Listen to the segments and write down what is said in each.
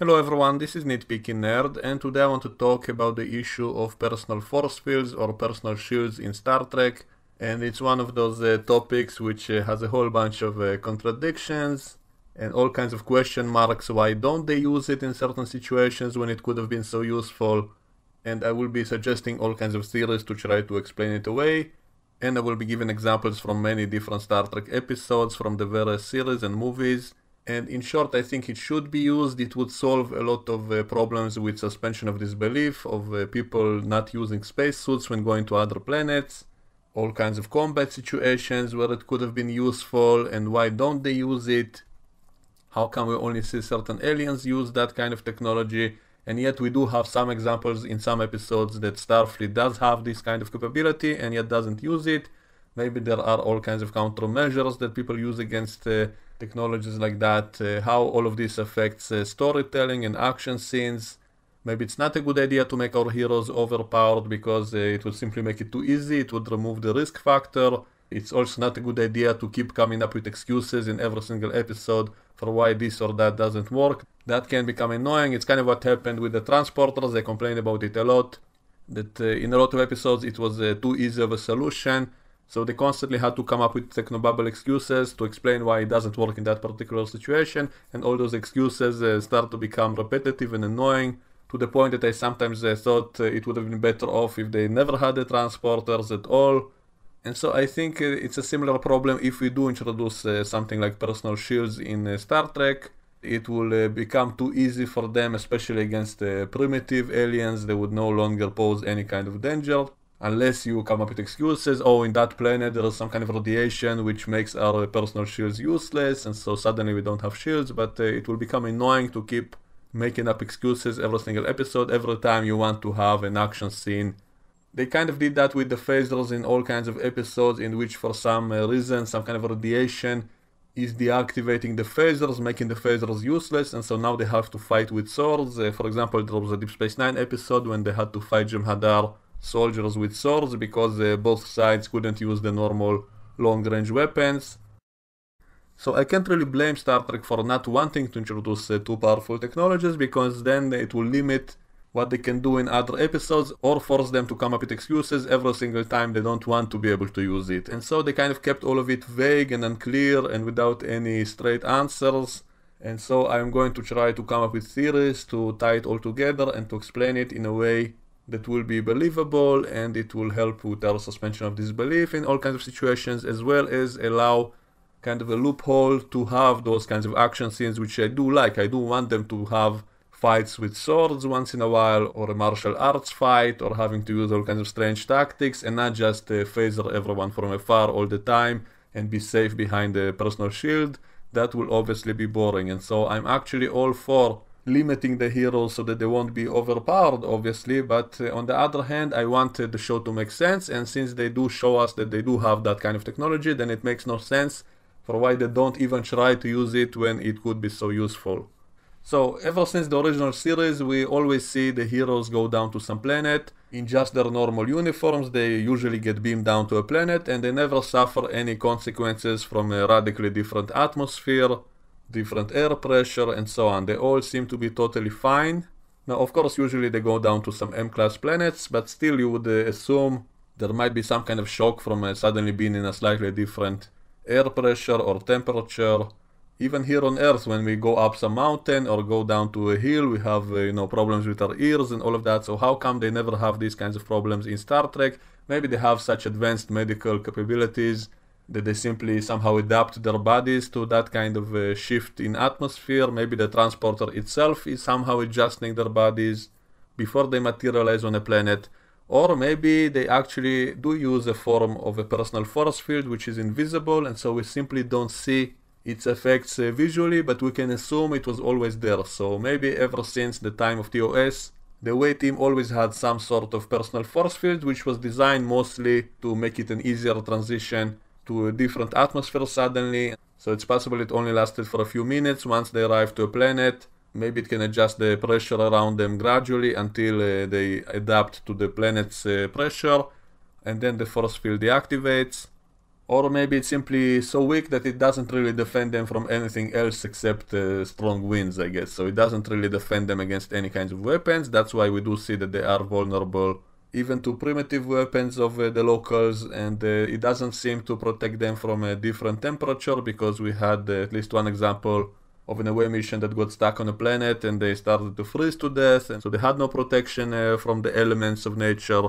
Hello everyone, this is Nitpicking Nerd, and today I want to talk about the issue of personal force fields or personal shields in Star Trek. And it's one of those topics which has a whole bunch of contradictions and all kinds of question marks. Why don't they use it in certain situations when it could have been so useful? And I will be suggesting all kinds of theories to try to explain it away. And I will be giving examples from many different Star Trek episodes from the various series and movies. And in short, I think it should be used. It would solve a lot of problems with suspension of disbelief, of people not using spacesuits when going to other planets, all kinds of combat situations where it could have been useful, and why don't they use it? How come we only see certain aliens use that kind of technology? And yet we do have some examples in some episodes that Starfleet does have this kind of capability and yet doesn't use it. Maybe there are all kinds of countermeasures that people use against technologies like that. How all of this affects storytelling and action scenes. Maybe it's not a good idea to make our heroes overpowered because it would simply make it too easy. It would remove the risk factor. It's also not a good idea to keep coming up with excuses in every single episode for why this or that doesn't work. That can become annoying. It's kind of what happened with the transporters. They complained about it a lot. That in a lot of episodes it was too easy of a solution. So they constantly had to come up with technobabble excuses to explain why it doesn't work in that particular situation. And all those excuses start to become repetitive and annoying to the point that I sometimes thought it would have been better off if they never had the transporters at all. And so I think it's a similar problem if we do introduce something like personal shields in Star Trek. It will become too easy for them, especially against primitive aliens. They would no longer pose any kind of danger. Unless you come up with excuses, oh, in that planet there is some kind of radiation which makes our personal shields useless, and so suddenly we don't have shields, but it will become annoying to keep making up excuses every single episode, every time you want to have an action scene. They kind of did that with the phasers in all kinds of episodes in which for some reason, some kind of radiation is deactivating the phasers, making the phasers useless, and so now they have to fight with swords. For example, there was a Deep Space Nine episode when they had to fight Jem'Hadar soldiers with swords because both sides couldn't use the normal long-range weapons. So I can't really blame Star Trek for not wanting to introduce too powerful technologies, because then it will limit what they can do in other episodes or force them to come up with excuses every single time they don't want to be able to use it. And so they kind of kept all of it vague and unclear and without any straight answers. And so I'm going to try to come up with theories to tie it all together and to explain it in a way that will be believable, and it will help with our suspension of disbelief in all kinds of situations, as well as allow kind of a loophole to have those kinds of action scenes which I do like. I do want them to have fights with swords once in a while, or a martial arts fight, or having to use all kinds of strange tactics, and not just phaser everyone from afar all the time and be safe behind a personal shield. That will obviously be boring, and so I'm actually all for limiting the heroes so that they won't be overpowered, obviously, but on the other hand, I want the show to make sense, and since they do show us that they do have that kind of technology, then it makes no sense for why they don't even try to use it when it could be so useful. So ever since the original series, we always see the heroes go down to some planet in just their normal uniforms. They usually get beamed down to a planet, and they never suffer any consequences from a radically different atmosphere, different air pressure, and so on. They all seem to be totally fine. Now, of course, usually they go down to some M-class planets, but still you would assume there might be some kind of shock from suddenly being in a slightly different air pressure or temperature. Even here on Earth, when we go up some mountain or go down to a hill, we have problems with our ears and all of that. So how come they never have these kinds of problems in Star Trek? Maybe they have such advanced medical capabilities that they simply somehow adapt their bodies to that kind of shift in atmosphere. Maybe the transporter itself is somehow adjusting their bodies before they materialize on a planet. Or maybe they actually do use a form of a personal force field which is invisible, and so we simply don't see its effects visually, but we can assume it was always there. So maybe ever since the time of TOS, the away team always had some sort of personal force field which was designed mostly to make it an easier transition to a different atmosphere suddenly. So it's possible it only lasted for a few minutes once they arrived to a planet. Maybe it can adjust the pressure around them gradually until they adapt to the planet's pressure, and then the force field deactivates. Or maybe it's simply so weak that it doesn't really defend them from anything else except strong winds, I guess. So it doesn't really defend them against any kinds of weapons. That's why we do see that they are vulnerable even to primitive weapons of the locals, and it doesn't seem to protect them from a different temperature, because we had at least one example of an away mission that got stuck on a planet and they started to freeze to death, and so they had no protection from the elements of nature.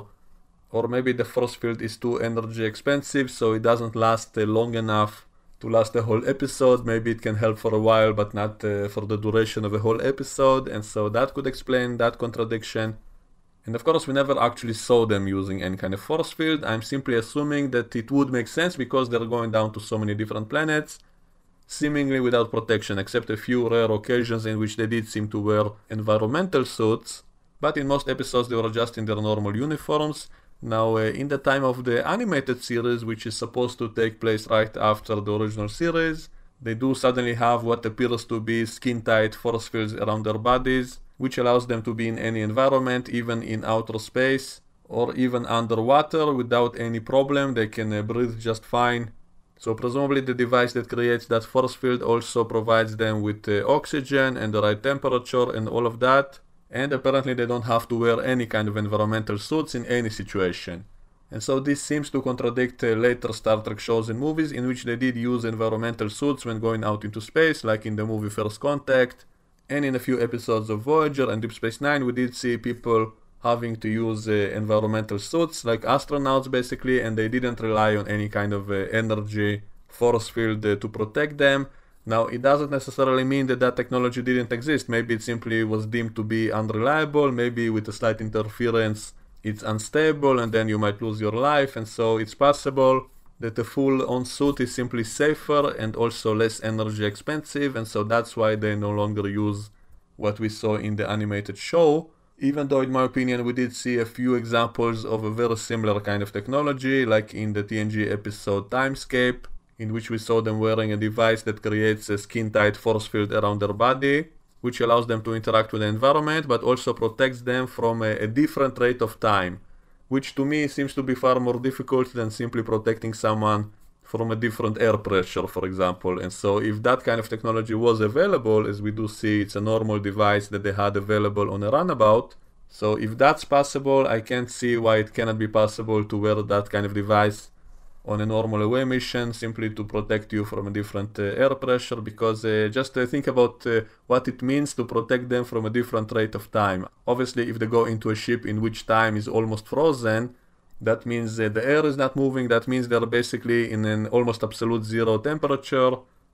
Or maybe the force field is too energy expensive, so it doesn't last long enough to last a whole episode. Maybe it can help for a while, but not for the duration of a whole episode, and so that could explain that contradiction. And of course we never actually saw them using any kind of force field. I'm simply assuming that it would make sense because they're going down to so many different planets, seemingly without protection, except a few rare occasions in which they did seem to wear environmental suits, but in most episodes they were just in their normal uniforms. Now, in the time of the animated series, which is supposed to take place right after the original series, they do suddenly have what appears to be skin-tight force fields around their bodies, which allows them to be in any environment, even in outer space, or even underwater without any problem. They can breathe just fine. So presumably the device that creates that force field also provides them with oxygen and the right temperature and all of that. And apparently they don't have to wear any kind of environmental suits in any situation. And so this seems to contradict later Star Trek shows and movies in which they did use environmental suits when going out into space, like in the movie First Contact, and in a few episodes of Voyager and Deep Space Nine we did see people having to use environmental suits, like astronauts basically, and they didn't rely on any kind of energy force field to protect them. Now, it doesn't necessarily mean that that technology didn't exist. Maybe it simply was deemed to be unreliable. Maybe with a slight interference it's unstable and then you might lose your life. And so it's possible that a full-on suit is simply safer and also less energy expensive. And so that's why they no longer use what we saw in the animated show. Even though, in my opinion, we did see a few examples of a very similar kind of technology, like in the TNG episode Timescape, in which we saw them wearing a device that creates a skin-tight force field around their body, which allows them to interact with the environment, but also protects them from a different rate of time, which to me seems to be far more difficult than simply protecting someone from a different air pressure, for example. And so if that kind of technology was available, as we do see it's a normal device that they had available on a runabout, so if that's possible, I can't see why it cannot be possible to wear that kind of device on a normal away mission simply to protect you from a different air pressure, because just think about what it means to protect them from a different rate of time. Obviously, if they go into a ship in which time is almost frozen, that means the air is not moving. That means they're basically in an almost absolute zero temperature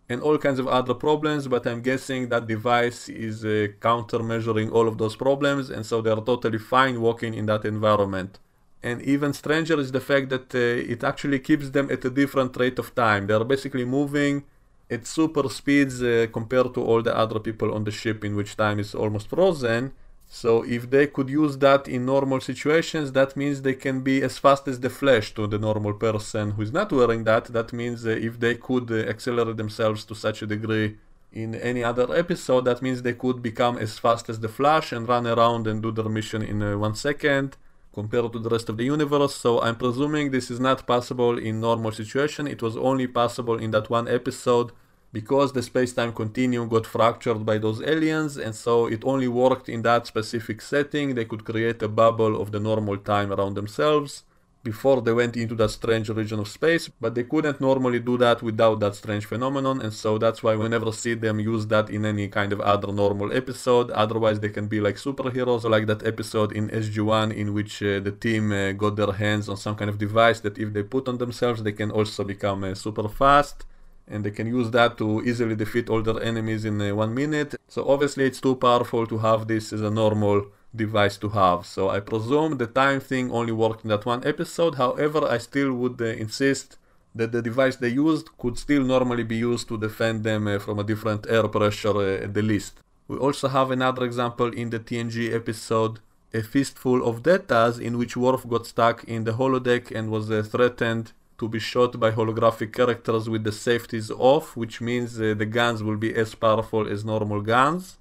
and all kinds of other problems, but I'm guessing that device is countermeasuring all of those problems, and so they're totally fine walking in that environment. And even stranger is the fact that it actually keeps them at a different rate of time. They're basically moving at super speeds compared to all the other people on the ship in which time is almost frozen. So if they could use that in normal situations, that means they can be as fast as the Flash to the normal person who is not wearing that. That means if they could accelerate themselves to such a degree in any other episode, that means they could become as fast as the Flash and run around and do their mission in 1 second. Compared to the rest of the universe. So I'm presuming this is not possible in normal situation. It was only possible in that one episode because the space-time continuum got fractured by those aliens, and so it only worked in that specific setting. They could create a bubble of the normal time around themselves before they went into that strange region of space, but they couldn't normally do that without that strange phenomenon, and so that's why we never see them use that in any kind of other normal episode. Otherwise they can be like superheroes, like that episode in SG-1 in which the team got their hands on some kind of device that if they put on themselves they can also become super fast, and they can use that to easily defeat all their enemies in 1 minute. So obviously it's too powerful to have this as a normal device to have. So I presume the time thing only worked in that one episode. However, I still would insist that the device they used could still normally be used to defend them from a different air pressure at the least. We also have another example in the TNG episode A Fistful of Datas, in which Worf got stuck in the holodeck and was threatened to be shot by holographic characters with the safeties off, which means the guns will be as powerful as normal guns,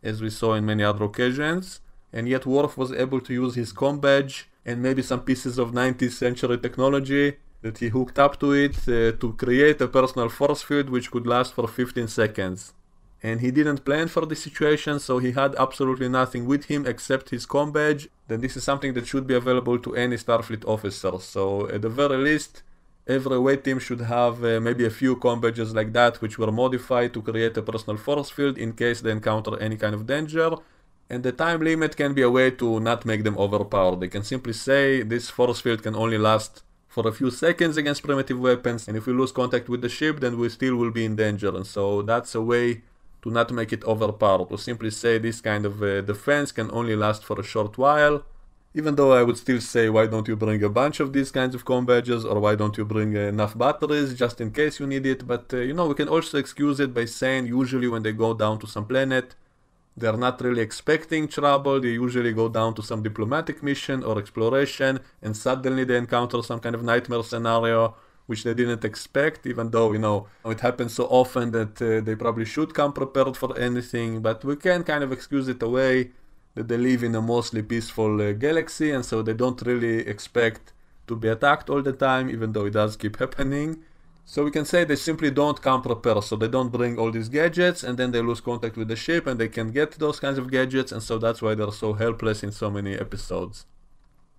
as we saw in many other occasions, and yet Worf was able to use his comm badge and maybe some pieces of 19th century technology that he hooked up to it to create a personal force field which could last for 15 seconds. And he didn't plan for this situation, so he had absolutely nothing with him except his comm badge. Then this is something that should be available to any Starfleet officer. So at the very least, every away team should have maybe a few comm badges like that, which were modified to create a personal force field in case they encounter any kind of danger. And the time limit can be a way to not make them overpowered. They can simply say this force field can only last for a few seconds against primitive weapons, and if we lose contact with the ship, then we still will be in danger. And so that's a way to not make it overpowered, to simply say this kind of defense can only last for a short while. Even though I would still say, why don't you bring a bunch of these kinds of comm badges, or why don't you bring enough batteries just in case you need it. But you know, we can also excuse it by saying usually when they go down to some planet, they're not really expecting trouble. They usually go down to some diplomatic mission or exploration, and suddenly they encounter some kind of nightmare scenario which they didn't expect, even though, you know, it happens so often that they probably should come prepared for anything. But we can kind of excuse it away that they live in a mostly peaceful galaxy, and so they don't really expect to be attacked all the time, even though it does keep happening. So we can say they simply don't come prepared, so they don't bring all these gadgets, and then they lose contact with the ship and they can get those kinds of gadgets, and so that's why they're so helpless in so many episodes.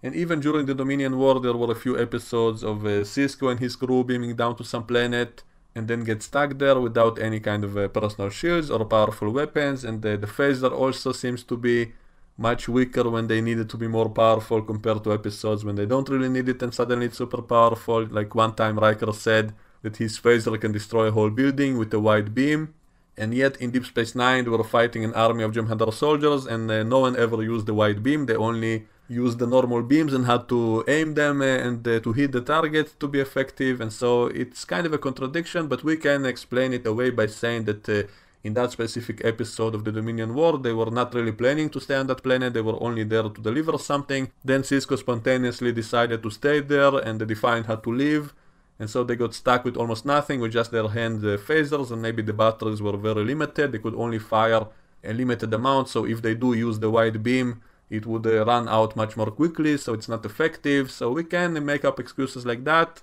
And even during the Dominion War, there were a few episodes of Cisco and his crew beaming down to some planet and then get stuck there without any kind of personal shields or powerful weapons, and the phaser also seems to be much weaker when they need it to be more powerful compared to episodes when they don't really need it and suddenly it's super powerful. Like one time Riker said that his phaser can destroy a whole building with a wide beam, and yet in Deep Space Nine they were fighting an army of Jem'Hadar soldiers, and no one ever used the wide beam. They only used the normal beams and had to aim them and to hit the target to be effective. And so it's kind of a contradiction, but we can explain it away by saying that in that specific episode of the Dominion War, they were not really planning to stay on that planet, they were only there to deliver something. Then Cisco spontaneously decided to stay there, and the Defiant had to leave, and so they got stuck with almost nothing, with just their hand phasers, and maybe the batteries were very limited. They could only fire a limited amount, so if they do use the wide beam, it would run out much more quickly, so it's not effective. So we can make up excuses like that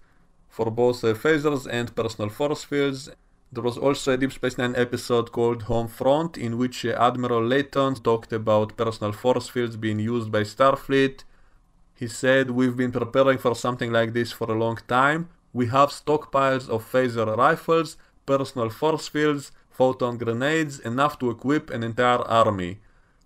for both phasers and personal force fields. There was also a Deep Space Nine episode called Home Front, in which Admiral Layton talked about personal force fields being used by Starfleet. He said, "We've been preparing for something like this for a long time. We have stockpiles of phaser rifles, personal force fields, photon grenades, enough to equip an entire army."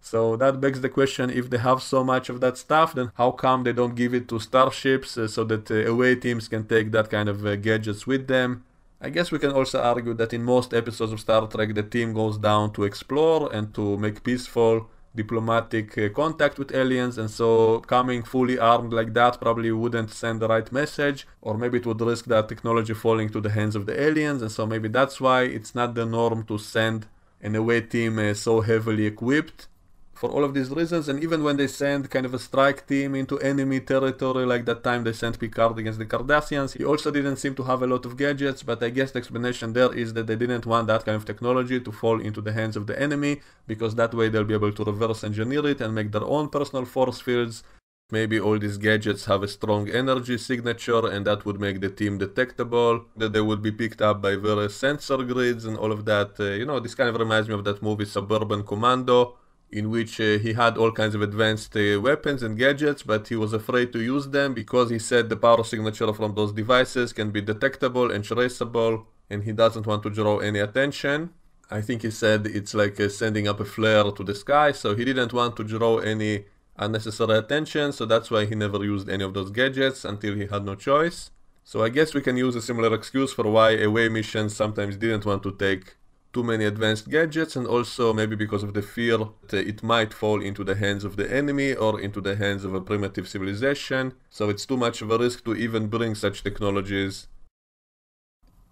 So that begs the question, if they have so much of that stuff, then how come they don't give it to starships so that away teams can take that kind of gadgets with them? I guess we can also argue that in most episodes of Star Trek the team goes down to explore and to make peaceful diplomatic contact with aliens, and so coming fully armed like that probably wouldn't send the right message, or maybe it would risk that technology falling to the hands of the aliens, and so maybe that's why it's not the norm to send an away team so heavily equipped. For all of these reasons, and even when they send kind of a strike team into enemy territory, like that time they sent Picard against the Cardassians, he also didn't seem to have a lot of gadgets, but I guess the explanation there is that they didn't want that kind of technology to fall into the hands of the enemy, because that way they'll be able to reverse engineer it and make their own personal force fields. Maybe all these gadgets have a strong energy signature, and that would make the team detectable, that they would be picked up by various sensor grids and all of that. You know, this kind of reminds me of that movie Suburban Commando, in which he had all kinds of advanced weapons and gadgets, but he was afraid to use them because he said the power signature from those devices can be detectable and traceable, and he doesn't want to draw any attention. I think he said it's like sending up a flare to the sky, so he didn't want to draw any unnecessary attention, so that's why he never used any of those gadgets until he had no choice. So I guess we can use a similar excuse for why away missions sometimes didn't want to take too many advanced gadgets, and also maybe because of the fear that it might fall into the hands of the enemy or into the hands of a primitive civilization, so it's too much of a risk to even bring such technologies.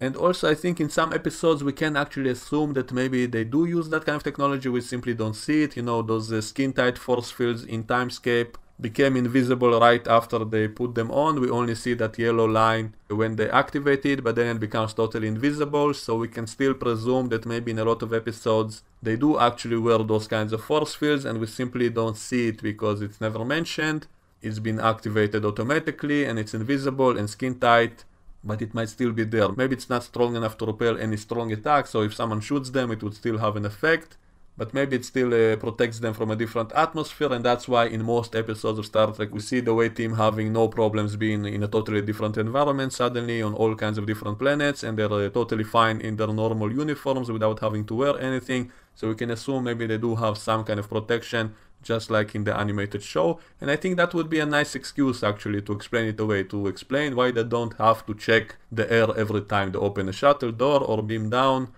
And also I think in some episodes we can actually assume that maybe they do use that kind of technology, we simply don't see it. You know, those skin-tight force fields in Timescape became invisible right after they put them on. We only see that yellow line when they activate it, but then it becomes totally invisible, so we can still presume that maybe in a lot of episodes they do actually wear those kinds of force fields, and we simply don't see it because it's never mentioned. it's been activated automatically and it's invisible and skin tight, but it might still be there. Maybe it's not strong enough to repel any strong attack, so if someone shoots them it would still have an effect, but maybe it still protects them from a different atmosphere, and that's why in most episodes of Star Trek we see the away team having no problems being in a totally different environment suddenly on all kinds of different planets, and they're totally fine in their normal uniforms without having to wear anything, so we can assume maybe they do have some kind of protection just like in the animated show. And I think that would be a nice excuse actually to explain it away, to explain why they don't have to check the air every time they open a shuttle door or beam down,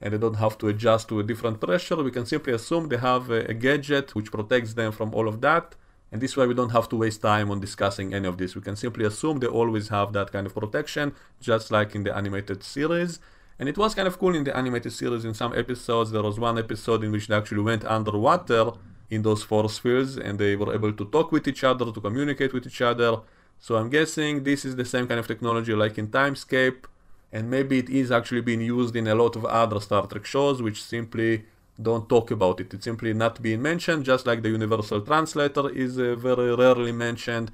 and they don't have to adjust to a different pressure. We can simply assume they have a gadget which protects them from all of that, and this way we don't have to waste time on discussing any of this. We can simply assume they always have that kind of protection, just like in the animated series. And it was kind of cool in the animated series. In some episodes there was one episode in which they actually went underwater in those force fields and they were able to talk with each other, to communicate with each other. So I'm guessing this is the same kind of technology like in Timescape, and maybe it is actually being used in a lot of other Star Trek shows which simply don't talk about it. It's simply not being mentioned, just like the Universal Translator is very rarely mentioned.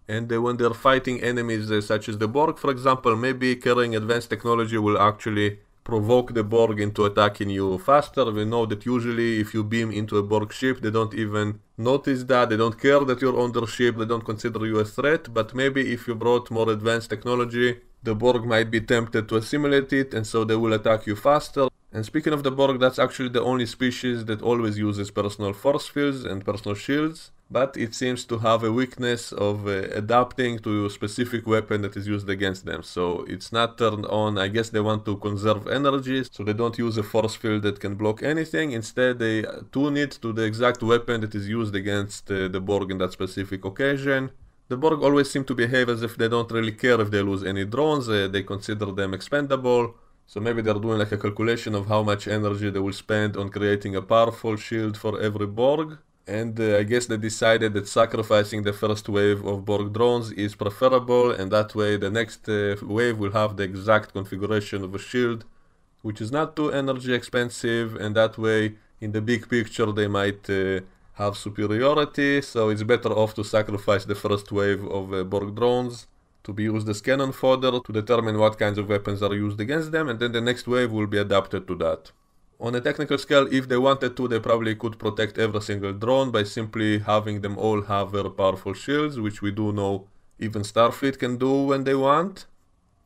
And when they're fighting enemies such as the Borg, for example, maybe carrying advanced technology will actually provoke the Borg into attacking you faster. We know that usually if you beam into a Borg ship, they don't even notice that, they don't care that you're on their ship, they don't consider you a threat, but maybe if you brought more advanced technology, the Borg might be tempted to assimilate it, and so they will attack you faster. And speaking of the Borg, that's actually the only species that always uses personal force fields and personal shields, but it seems to have a weakness of adapting to a specific weapon that is used against them. So it's not turned on. I guess they want to conserve energy, so they don't use a force field that can block anything. Instead, they tune it to the exact weapon that is used against the Borg in that specific occasion. The Borg always seem to behave as if they don't really care if they lose any drones. They consider them expendable. So maybe they're doing like a calculation of how much energy they will spend on creating a powerful shield for every Borg. And I guess they decided that sacrificing the first wave of Borg drones is preferable, and that way the next wave will have the exact configuration of a shield, which is not too energy expensive, and that way in the big picture they might have superiority. So it's better off to sacrifice the first wave of Borg drones to be used as cannon fodder to determine what kinds of weapons are used against them, and then the next wave will be adapted to that. On a technical scale, if they wanted to, they probably could protect every single drone by simply having them all have very powerful shields, which we do know even Starfleet can do when they want.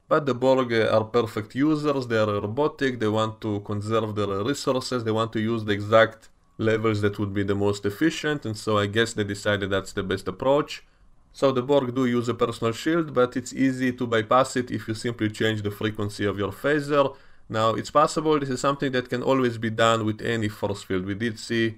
But the Borg are perfect users, they are robotic, they want to conserve their resources, they want to use the exact levels that would be the most efficient, and so I guess they decided that's the best approach. So the Borg do use a personal shield, but it's easy to bypass it if you simply change the frequency of your phaser. Now, it's possible this is something that can always be done with any force field. We did see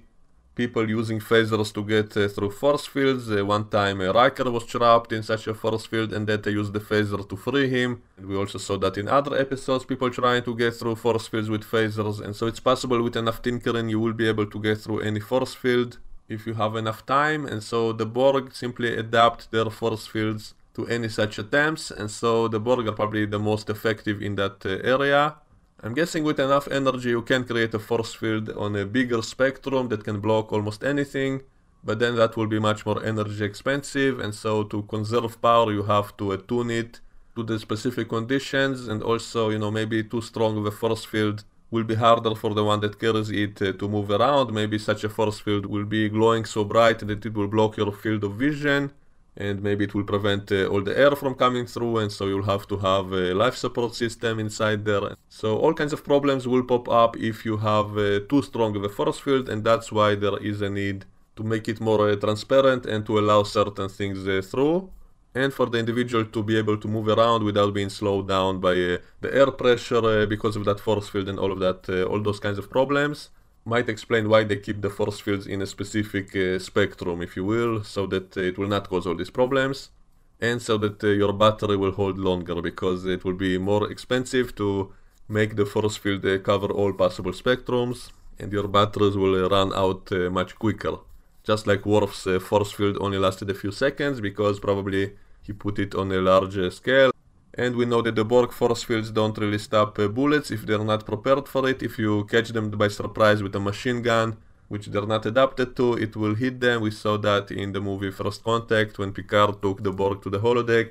people using phasers to get through force fields. One time Riker was trapped in such a force field and then they used the phaser to free him. And we also saw that in other episodes, people trying to get through force fields with phasers. And so it's possible with enough tinkering you will be able to get through any force field if you have enough time. And so the Borg simply adapt their force fields to any such attempts. And so the Borg are probably the most effective in that area. I'm guessing with enough energy you can create a force field on a bigger spectrum that can block almost anything, but then that will be much more energy expensive, and so to conserve power you have to attune it to the specific conditions, and also, maybe too strong of a force field will be harder for the one that carries it to move around. Maybe such a force field will be glowing so bright that it will block your field of vision, and maybe it will prevent all the air from coming through, and so you'll have to have a life support system inside there. So all kinds of problems will pop up if you have too strong of a force field, and that's why there is a need to make it more transparent and to allow certain things through, and for the individual to be able to move around without being slowed down by the air pressure because of that force field and all of that, all those kinds of problems. Might explain why they keep the force fields in a specific spectrum, if you will, so that it will not cause all these problems, and so that your battery will hold longer, because it will be more expensive to make the force field cover all possible spectrums, and your batteries will run out much quicker. Just like Worf's force field only lasted a few seconds, because probably he put it on a large scale. And we know that the Borg force fields don't really stop bullets if they're not prepared for it. If you catch them by surprise with a machine gun, which they're not adapted to, it will hit them. We saw that in the movie First Contact when Picard took the Borg to the holodeck,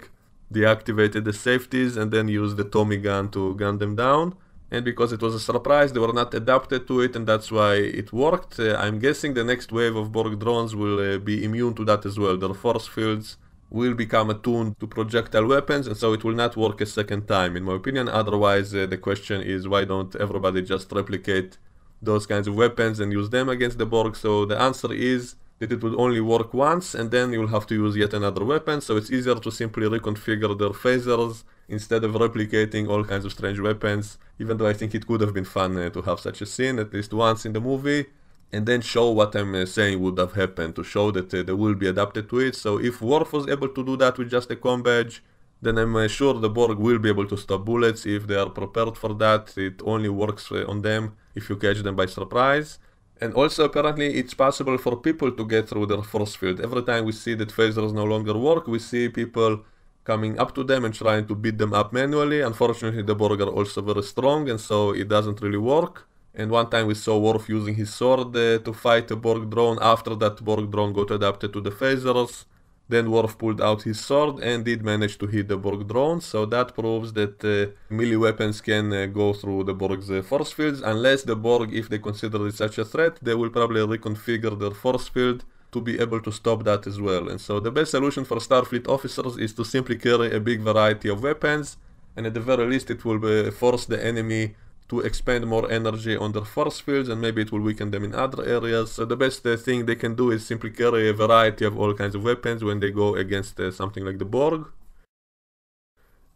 deactivated the safeties, and then used the Tommy gun to gun them down. And because it was a surprise, they were not adapted to it, and that's why it worked. I'm guessing the next wave of Borg drones will be immune to that as well. Their force fields will become attuned to projectile weapons, and so it will not work a second time, in my opinion. Otherwise, the question is, why don't everybody just replicate those kinds of weapons and use them against the Borg? So the answer is that it will only work once, and then you will have to use yet another weapon. So it's easier to simply reconfigure their phasers instead of replicating all kinds of strange weapons, even though I think it could have been fun to have such a scene at least once in the movie, and then show what I'm saying would have happened, to show that they will be adapted to it. So if Worf was able to do that with just a comm badge, then I'm sure the Borg will be able to stop bullets if they are prepared for that. It only works on them if you catch them by surprise. And also apparently it's possible for people to get through their force field. Every time we see that phasers no longer work, we see people coming up to them and trying to beat them up manually. Unfortunately, the Borg are also very strong, and so it doesn't really work. And one time we saw Worf using his sword to fight a Borg drone. After that Borg drone got adapted to the phasers, then Worf pulled out his sword and did manage to hit the Borg drone. So that proves that melee weapons can go through the Borg's force fields, unless the Borg, if they consider it such a threat, they will probably reconfigure their force field to be able to stop that as well. And so the best solution for Starfleet officers is to simply carry a big variety of weapons, and at the very least it will force the enemy to expend more energy on their force fields, and maybe it will weaken them in other areas. So the best thing they can do is simply carry a variety of all kinds of weapons when they go against something like the Borg.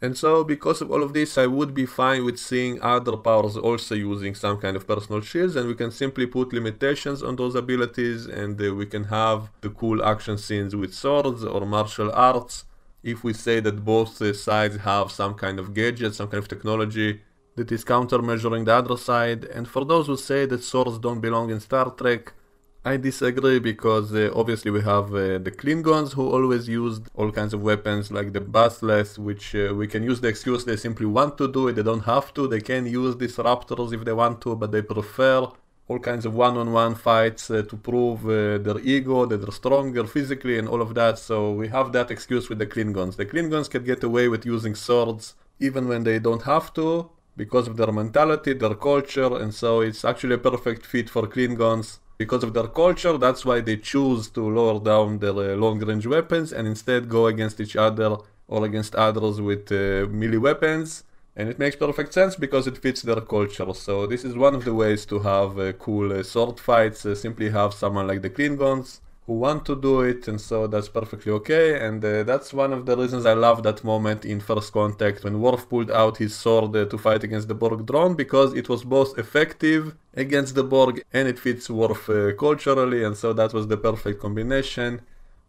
And so because of all of this, I would be fine with seeing other powers also using some kind of personal shields, and we can simply put limitations on those abilities, and we can have the cool action scenes with swords or martial arts if we say that both sides have some kind of gadget, some kind of technology that is countermeasuring the other side. And for those who say that swords don't belong in Star Trek, I disagree, because obviously we have the Klingons who always used all kinds of weapons like the Bathless, which we can use the excuse they simply want to do it, they don't have to, they can use disruptors if they want to, but they prefer all kinds of one-on-one fights to prove their ego, that they're stronger physically and all of that. So we have that excuse with the Klingons. The Klingons can get away with using swords even when they don't have to, because of their mentality, their culture, and so it's actually a perfect fit for Klingons. Because of their culture, that's why they choose to lower down their long-range weapons and instead go against each other or against others with melee weapons. And it makes perfect sense because it fits their culture. So this is one of the ways to have cool sword fights. Simply have someone like the Klingons who want to do it, and so that's perfectly okay. And that's one of the reasons I love that moment in First Contact when Worf pulled out his sword to fight against the Borg drone, because it was both effective against the Borg and it fits Worf culturally, and so that was the perfect combination.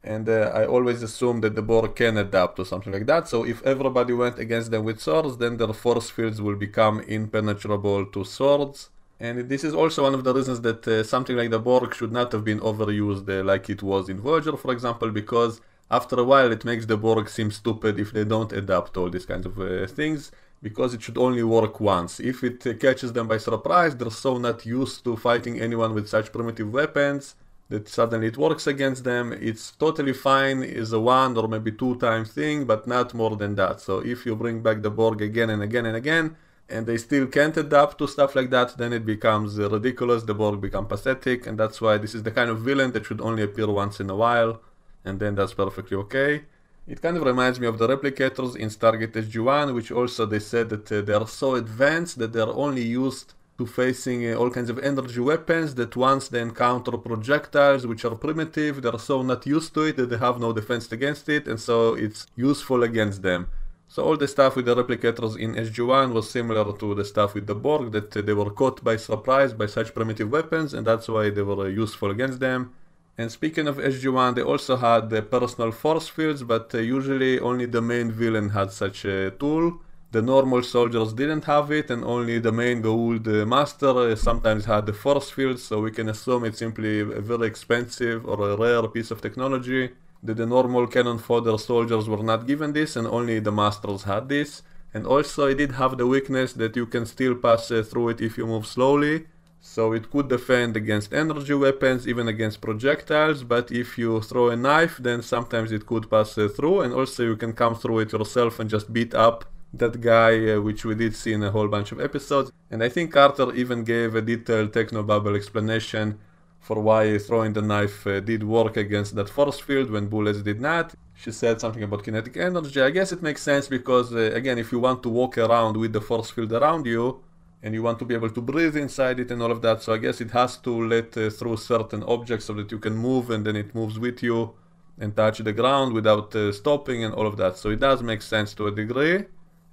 And I always assume that the Borg can adapt to something like that, so if everybody went against them with swords, then their force fields will become impenetrable to swords. And this is also one of the reasons that something like the Borg should not have been overused like it was in Voyager, for example, because after a while it makes the Borg seem stupid if they don't adapt all these kinds of things, because it should only work once. If it catches them by surprise, they're so not used to fighting anyone with such primitive weapons that suddenly it works against them. It's totally fine as a one or maybe two time thing, but not more than that. So if you bring back the Borg again and again and again, and they still can't adapt to stuff like that, then it becomes ridiculous, the Borg become pathetic, and that's why this is the kind of villain that should only appear once in a while, and then that's perfectly okay. It kind of reminds me of the replicators in Stargate SG-1, which also they said that they are so advanced that they are only used to facing all kinds of energy weapons, that once they encounter projectiles which are primitive, they are so not used to it that they have no defense against it, and so it's useful against them. So all the stuff with the replicators in SG-1 was similar to the stuff with the Borg, that they were caught by surprise by such primitive weapons, and that's why they were useful against them. And speaking of SG-1, they also had personal force fields, but usually only the main villain had such a tool. The normal soldiers didn't have it, and only the main Goa'uld master sometimes had the force field, so we can assume it's simply a very expensive or a rare piece of technology, that the normal cannon fodder soldiers were not given this, and only the masters had this. And also it did have the weakness that you can still pass through it if you move slowly, So it could defend against energy weapons, even against projectiles, but if you throw a knife, then sometimes it could pass through, and also you can come through it yourself and just beat up that guy, which we did see in a whole bunch of episodes. And I think Carter even gave a detailed technobabble explanation for why throwing the knife did work against that force field when bullets did not. She said something about kinetic energy. I guess it makes sense because, again, if you want to walk around with the force field around you, and you want to be able to breathe inside it and all of that, so I guess it has to let through certain objects so that you can move and then it moves with you and touch the ground without stopping and all of that. So it does make sense to a degree.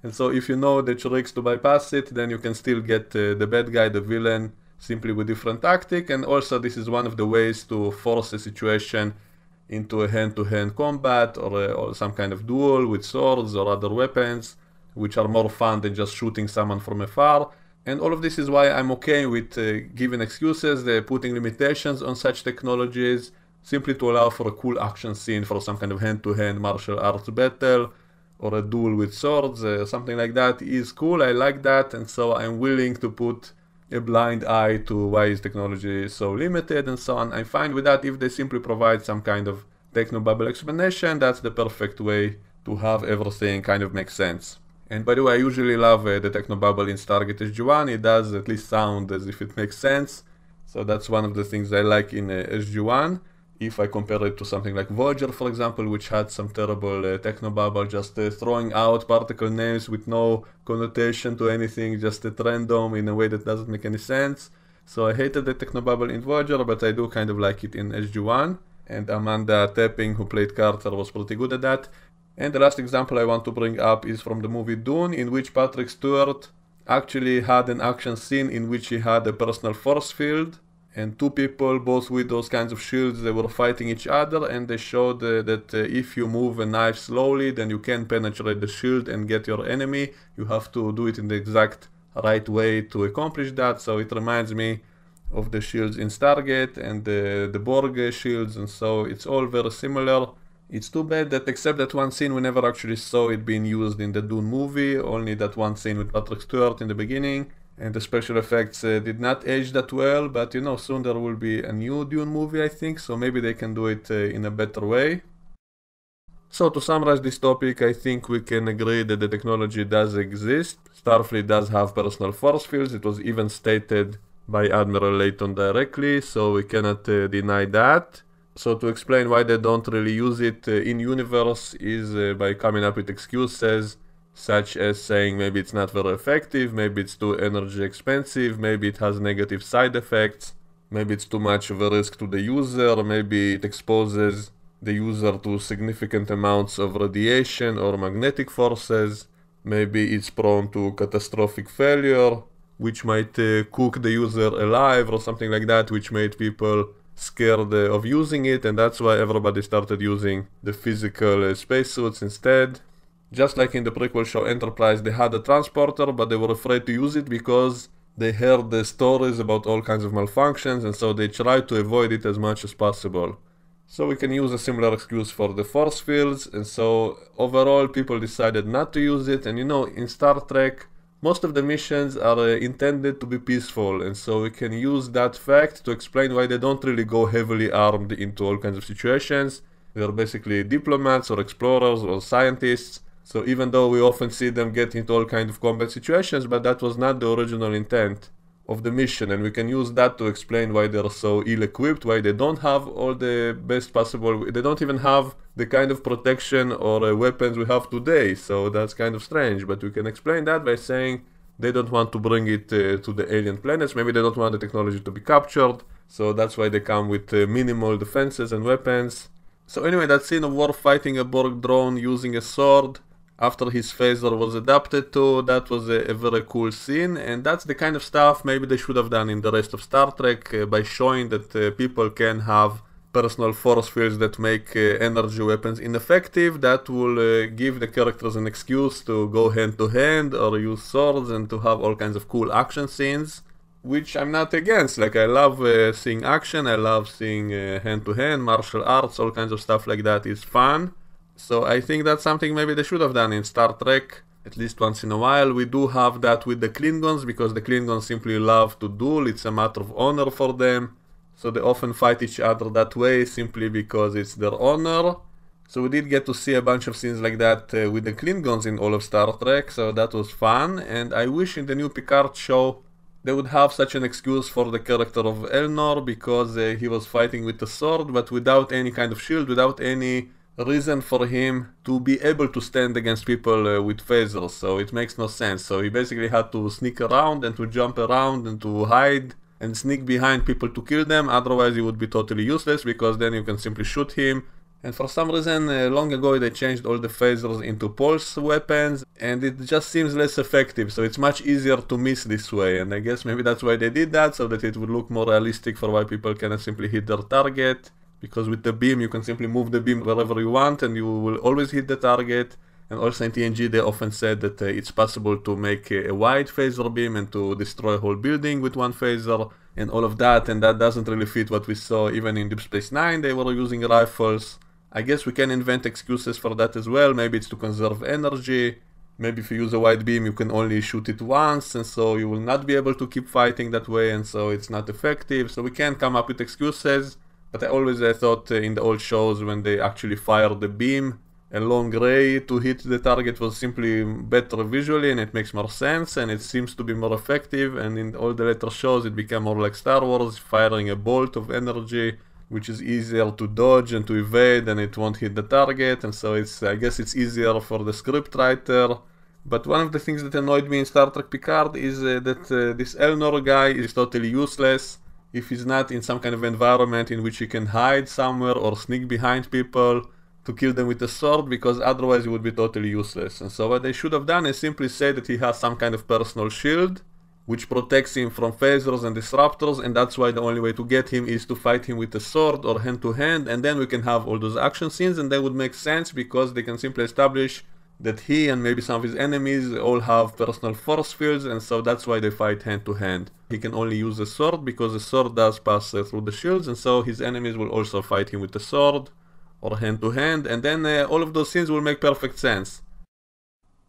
And so if you know the tricks to bypass it, then you can still get the bad guy, the villain, simply with different tactic. And also this is one of the ways to force a situation into a hand-to-hand combat or some kind of duel with swords or other weapons, which are more fun than just shooting someone from afar. And all of this is why I'm okay with giving excuses, putting limitations on such technologies, simply to allow for a cool action scene for some kind of hand-to-hand martial arts battle, or a duel with swords, something like that is cool, I like that, and so I'm willing to put a blind eye to why is technology so limited and so on. I'm fine with that if they simply provide some kind of technobabble explanation. That's the perfect way to have everything kind of make sense. And by the way, I usually love the technobabble in Stargate SG-1. It does at least sound as if it makes sense. So that's one of the things I like in SG-1. If I compare it to something like Voyager, for example, which had some terrible technobabble, just throwing out particle names with no connotation to anything, just at random in a way that doesn't make any sense. So I hated the technobabble in Voyager, but I do kind of like it in SG-1. And Amanda Tapping, who played Carter, was pretty good at that. And the last example I want to bring up is from the movie Dune, in which Patrick Stewart actually had an action scene in which he had a personal force field, and two people, both with those kinds of shields, they were fighting each other, and they showed that if you move a knife slowly, then you can penetrate the shield and get your enemy. You have to do it in the exact right way to accomplish that, so it reminds me of the shields in Stargate and the Borg shields, and so it's all very similar. It's too bad that except that one scene we never actually saw it being used in the Dune movie, only that one scene with Patrick Stewart in the beginning, and the special effects did not age that well, but you know, soon there will be a new Dune movie, I think, so maybe they can do it in a better way. So to summarize this topic, I think we can agree that the technology does exist. Starfleet does have personal force fields, it was even stated by Admiral Layton directly, so we cannot deny that. So to explain why they don't really use it in-universe is by coming up with excuses, such as saying maybe it's not very effective, maybe it's too energy expensive, maybe it has negative side effects, maybe it's too much of a risk to the user, maybe it exposes the user to significant amounts of radiation or magnetic forces, maybe it's prone to catastrophic failure, which might cook the user alive or something like that, which made people scared of using it, and that's why everybody started using the physical spacesuits instead. Just like in the prequel show Enterprise, they had a transporter, but they were afraid to use it because they heard the stories about all kinds of malfunctions, and so they tried to avoid it as much as possible. So we can use a similar excuse for the force fields, and so overall people decided not to use it. And you know, in Star Trek, most of the missions are intended to be peaceful, and so we can use that fact to explain why they don't really go heavily armed into all kinds of situations. They are basically diplomats or explorers or scientists, so even though we often see them get into all kinds of combat situations, but that was not the original intent of the mission, and we can use that to explain why they're so ill-equipped, why they don't have all the best possible, they don't even have the kind of protection or weapons we have today, so that's kind of strange, but we can explain that by saying they don't want to bring it to the alien planets, maybe they don't want the technology to be captured, so that's why they come with minimal defenses and weapons. So anyway, that scene of Worf fighting a Borg drone using a sword after his phaser was adapted to, that was a very cool scene, and that's the kind of stuff maybe they should have done in the rest of Star Trek by showing that people can have personal force fields that make energy weapons ineffective. That will give the characters an excuse to go hand to hand or use swords and to have all kinds of cool action scenes, which I'm not against. Like, I love seeing action, I love seeing hand to hand, martial arts, all kinds of stuff like that is fun. So I think that's something maybe they should have done in Star Trek. at least once in a while. We do have that with the Klingons, because the Klingons simply love to duel. It's a matter of honor for them. So they often fight each other that way simply because it's their honor. So we did get to see a bunch of scenes like that with the Klingons in all of Star Trek, so that was fun. And I wish in the new Picard show they would have such an excuse for the character of Elnor, because he was fighting with a sword, but without any kind of shield, without any reason for him to be able to stand against people with phasers. So it makes no sense. So he basically had to sneak around and to jump around and to hide and sneak behind people to kill them. Otherwise he would be totally useless, because then you can simply shoot him. And for some reason, long ago they changed all the phasers into pulse weapons, and it just seems less effective, so it's much easier to miss this way. And I guess maybe that's why they did that, so that it would look more realistic for why people cannot simply hit their target. Because with the beam you can simply move the beam wherever you want and you will always hit the target. And also in TNG they often said that it's possible to make a wide phaser beam and to destroy a whole building with one phaser and all of that, and that doesn't really fit what we saw even in Deep Space Nine. They were using rifles. I guess we can invent excuses for that as well. Maybe it's to conserve energy. Maybe if you use a wide beam you can only shoot it once, and so you will not be able to keep fighting that way, and so it's not effective. So we can come up with excuses. But I always thought in the old shows, when they actually fired the beam, a long ray to hit the target was simply better visually, and it makes more sense, and it seems to be more effective. And in all the later shows it became more like Star Wars, firing a bolt of energy, which is easier to dodge and to evade, and it won't hit the target. And so I guess it's easier for the scriptwriter. But one of the things that annoyed me in Star Trek Picard is that this Elnor guy is totally useless if he's not in some kind of environment in which he can hide somewhere or sneak behind people to kill them with a sword, because otherwise he would be totally useless. And so what they should have done is simply say that he has some kind of personal shield which protects him from phasers and disruptors, and that's why the only way to get him is to fight him with a sword or hand to hand, and then we can have all those action scenes, and that would make sense, because they can simply establish that he and maybe some of his enemies all have personal force fields, and so that's why they fight hand to hand. He can only use a sword because the sword does pass through the shields, and so his enemies will also fight him with a sword or hand to hand, and then all of those scenes will make perfect sense.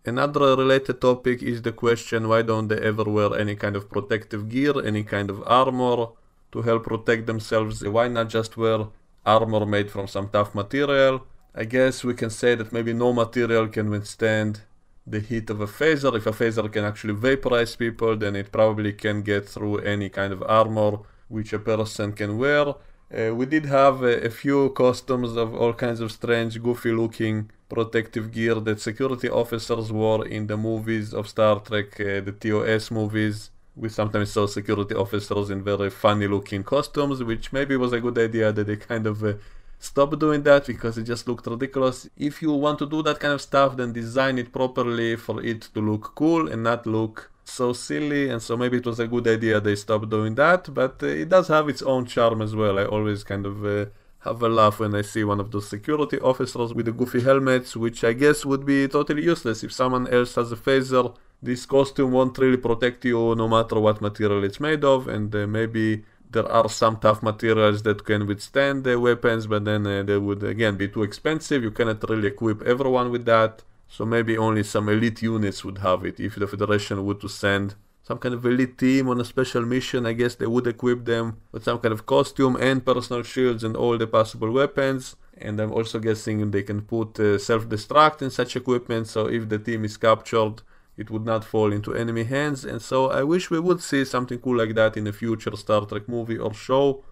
Another related topic is the question, why don't they ever wear any kind of protective gear, any kind of armor to help protect themselves? Why not just wear armor made from some tough material? I guess we can say that maybe no material can withstand the heat of a phaser. If a phaser can actually vaporize people, then it probably can get through any kind of armor which a person can wear. We did have a few costumes of all kinds of strange, goofy looking protective gear that security officers wore in the movies of Star Trek, the TOS movies. We sometimes saw security officers in very funny looking costumes, which maybe was a good idea that they kind of stopped doing that, because it just looked ridiculous. If you want to do that kind of stuff, then design it properly for it to look cool and not look so silly, and so maybe it was a good idea they stopped doing that, but it does have its own charm as well. I always kind of have a laugh when I see one of those security officers with the goofy helmets, which I guess would be totally useless. If someone else has a phaser, this costume won't really protect you no matter what material it's made of, and maybe there are some tough materials that can withstand the weapons, but then they would again be too expensive. You cannot really equip everyone with that. So maybe only some elite units would have it. If the Federation would to send some kind of elite team on a special mission, I guess they would equip them with some kind of costume and personal shields and all the possible weapons. And I'm also guessing they can put self-destruct in such equipment, so if the team is captured, it would not fall into enemy hands. And so I wish we would see something cool like that in a future Star Trek movie or show.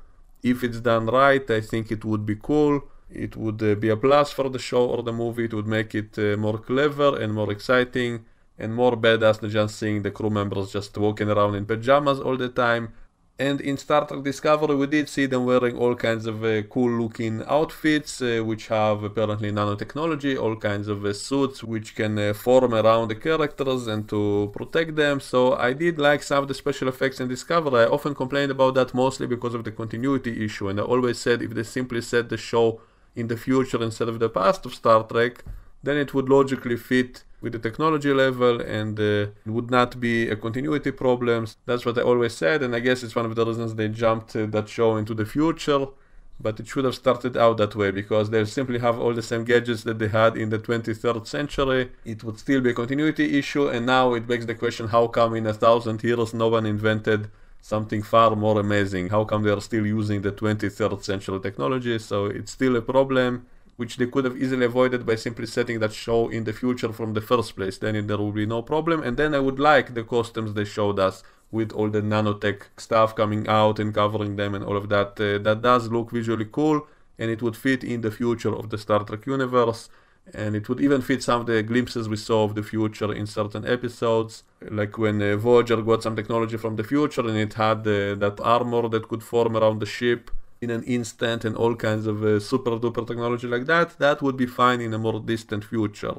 If it's done right, I think it would be cool. It would be a plus for the show or the movie. It would make it more clever and more exciting and more badass than just seeing the crew members just walking around in pajamas all the time. And in Star Trek Discovery we did see them wearing all kinds of cool looking outfits which have apparently nanotechnology, all kinds of suits which can form around the characters and to protect them. So I did like some of the special effects in Discovery. I often complained about that mostly because of the continuity issue, and I always said if they simply set the show in the future instead of the past of Star Trek, then it would logically fit with the technology level and it would not be a continuity problem. That's what I always said, and I guess it's one of the reasons they jumped that show into the future. but it should have started out that way, because they'll simply have all the same gadgets that they had in the 23rd century. It would still be a continuity issue, and now it begs the question, how come in 1,000 years no one invented something far more amazing? How come they are still using the 23rd century technology? So it's still a problem, which they could have easily avoided by simply setting that show in the future from the first place. Then there will be no problem. And then I would like the costumes they showed us with all the nanotech stuff coming out and covering them and all of that. That does look visually cool, and it would fit in the future of the Star Trek universe. And it would even fit some of the glimpses we saw of the future in certain episodes, like when Voyager got some technology from the future and it had that armor that could form around the ship in an instant and all kinds of super duper technology like that. That would be fine in a more distant future.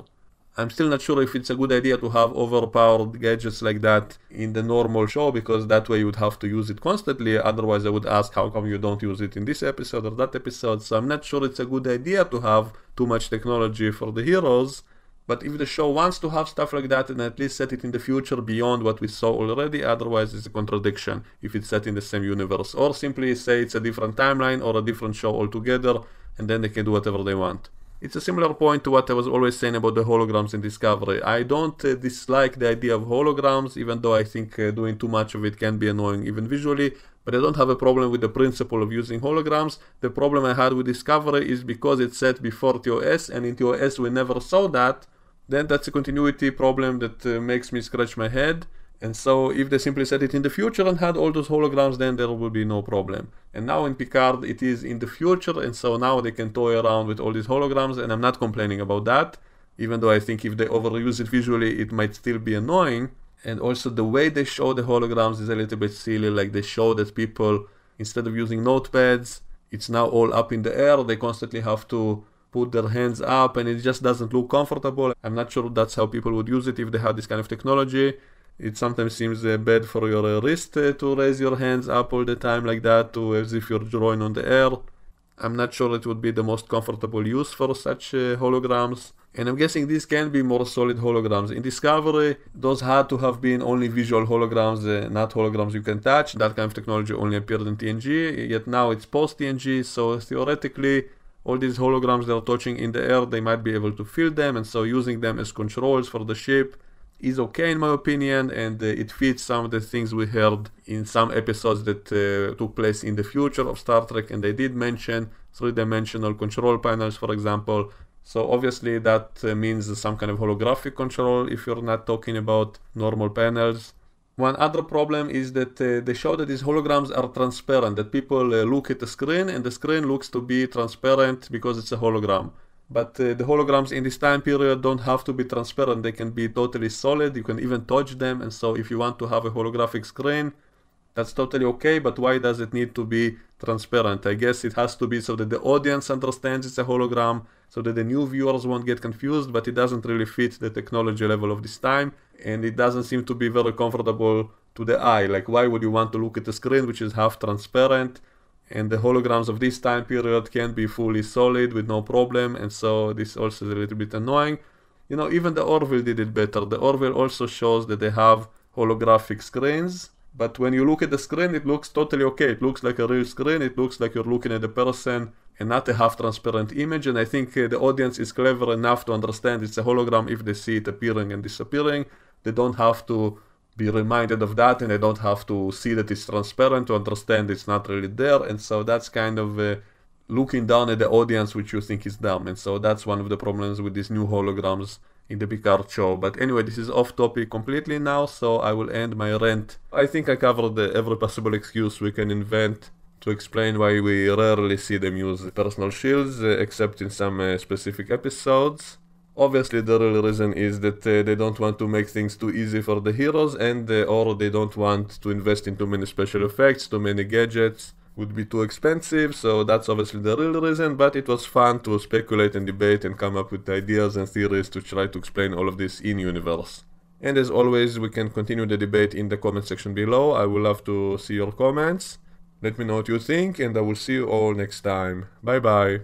I'm still not sure if it's a good idea to have overpowered gadgets like that in the normal show, because that way you would have to use it constantly. Otherwise I would ask, how come you don't use it in this episode or that episode? So I'm not sure it's a good idea to have too much technology for the heroes. But if the show wants to have stuff like that, then at least set it in the future beyond what we saw already. Otherwise it's a contradiction if it's set in the same universe. Or simply say it's a different timeline or a different show altogether, and then they can do whatever they want. It's a similar point to what I was always saying about the holograms in Discovery. I don't dislike the idea of holograms, even though I think doing too much of it can be annoying even visually. But I don't have a problem with the principle of using holograms. The problem I had with Discovery is because it's set before TOS, and in TOS we never saw that. Then that's a continuity problem that makes me scratch my head. And so if they simply set it in the future and had all those holograms, then there will be no problem. And now in Picard it is in the future, and so now they can toy around with all these holograms, and I'm not complaining about that, even though I think if they overuse it visually it might still be annoying. And also the way they show the holograms is a little bit silly. Like they show that people, instead of using notepads, it's now all up in the air. They constantly have to put their hands up, and it just doesn't look comfortable. I'm not sure that's how people would use it if they had this kind of technology. It sometimes seems bad for your wrist to raise your hands up all the time like that, as if you're drawing on the air. I'm not sure it would be the most comfortable use for such holograms. And I'm guessing these can be more solid holograms. In Discovery, those had to have been only visual holograms, not holograms you can touch. That kind of technology only appeared in TNG, yet now it's post-TNG, so theoretically, all these holograms that are touching in the air, they might be able to feel them, and so using them as controls for the ship is okay in my opinion, and it fits some of the things we heard in some episodes that took place in the future of Star Trek, and they did mention three-dimensional control panels, for example. So obviously that means some kind of holographic control if you're not talking about normal panels. One other problem is that they show that these holograms are transparent, that people look at the screen and the screen looks to be transparent because it's a hologram. But the holograms in this time period don't have to be transparent, they can be totally solid, you can even touch them, and so if you want to have a holographic screen, that's totally okay, but why does it need to be transparent? I guess it has to be so that the audience understands it's a hologram, so that the new viewers won't get confused, but it doesn't really fit the technology level of this time, and it doesn't seem to be very comfortable to the eye. Like, why would you want to look at the screen which is half transparent? And the holograms of this time period can be fully solid with no problem, and so this also is a little bit annoying. You know, even the Orville did it better. The Orville also shows that they have holographic screens, but when you look at the screen it looks totally okay. It looks like a real screen, it looks like you're looking at the person and not a half-transparent image, and I think the audience is clever enough to understand it's a hologram if they see it appearing and disappearing. They don't have to be reminded of that, and they don't have to see that it's transparent to understand it's not really there, and so that's kind of looking down at the audience, which you think is dumb, and so that's one of the problems with these new holograms in the Picard show. But anyway, this is off topic completely now, so I will end my rant. I think I covered every possible excuse we can invent to explain why we rarely see them use personal shields, except in some specific episodes. Obviously the real reason is that they don't want to make things too easy for the heroes, and or they don't want to invest in too many special effects, too many gadgets would be too expensive, so that's obviously the real reason. But it was fun to speculate and debate and come up with ideas and theories to try to explain all of this in universe. And as always, we can continue the debate in the comment section below. I would love to see your comments. Let me know what you think, and I will see you all next time. Bye bye.